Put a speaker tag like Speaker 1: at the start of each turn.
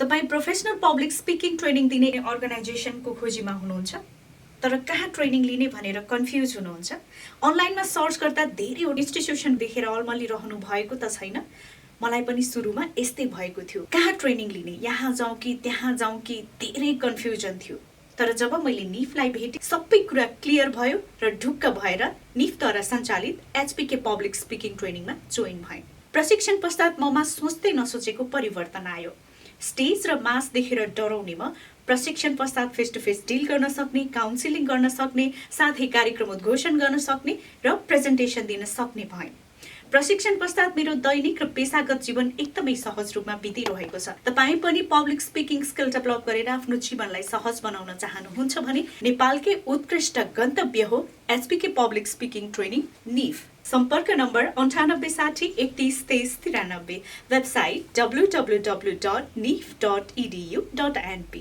Speaker 1: तपाई professional public speaking training दिने अर्गनाइजेसनको खोजीमा हुनुहुन्छ तर कहाँ ट्रेनिङ लिने भनेर कन्फ्युज हुनुहुन्छ। अनलाइनमा सर्च गर्दा धेरै इन्स्टिट्युसन देखेर अलमली रहनु भएको त छैन। मलाई पनि सुरुमा यस्तै भएको थियो। कहाँ ट्रेनिङ लिने, यहाँ जाउँ कि त्यहाँ जाउँ कि धेरै कन्फ्युजन थियो। तर जब मैले नीफलाई भेटे सबै कुरा क्लियर भयो र ढुक्क भएर नीफद्वारा सञ्चालित HBK पब्लिक स्पिकिङ ट्रेनिङमा जोइन भएँ। प्रशिक्षण पश्चात ममा सोच्दै नसोचेको परिवर्तन आयो। स्टेज र मास देखेर डराउने म प्रशिक्षण पश्चात फेस टु फेस डिल गर्न सक्ने, काउन्सिलिङ गर्न सक्ने, साथै कार्यक्रम उद्घोषण गर्न सक्ने र प्रेजेन्टेसन दिन सक्ने भएँ। प्रशिक्षण पश्चात मेरो दैनिक र पेशागत जीवन एकदमै सहज रूपमा बितिरहेको छ। तपाईँ पनि पब्लिक स्पिकिङ स्किल डेभलप गरेर आफ्नो जीवनलाई सहज बनाउन चाहनुहुन्छ भने नेपालकै उत्कृष्ट गन्तव्य हो HBK public speaking training knife. सम्पर्क नम्बर 9860 31 23 93, वेबसाइट www.neef.edu.np।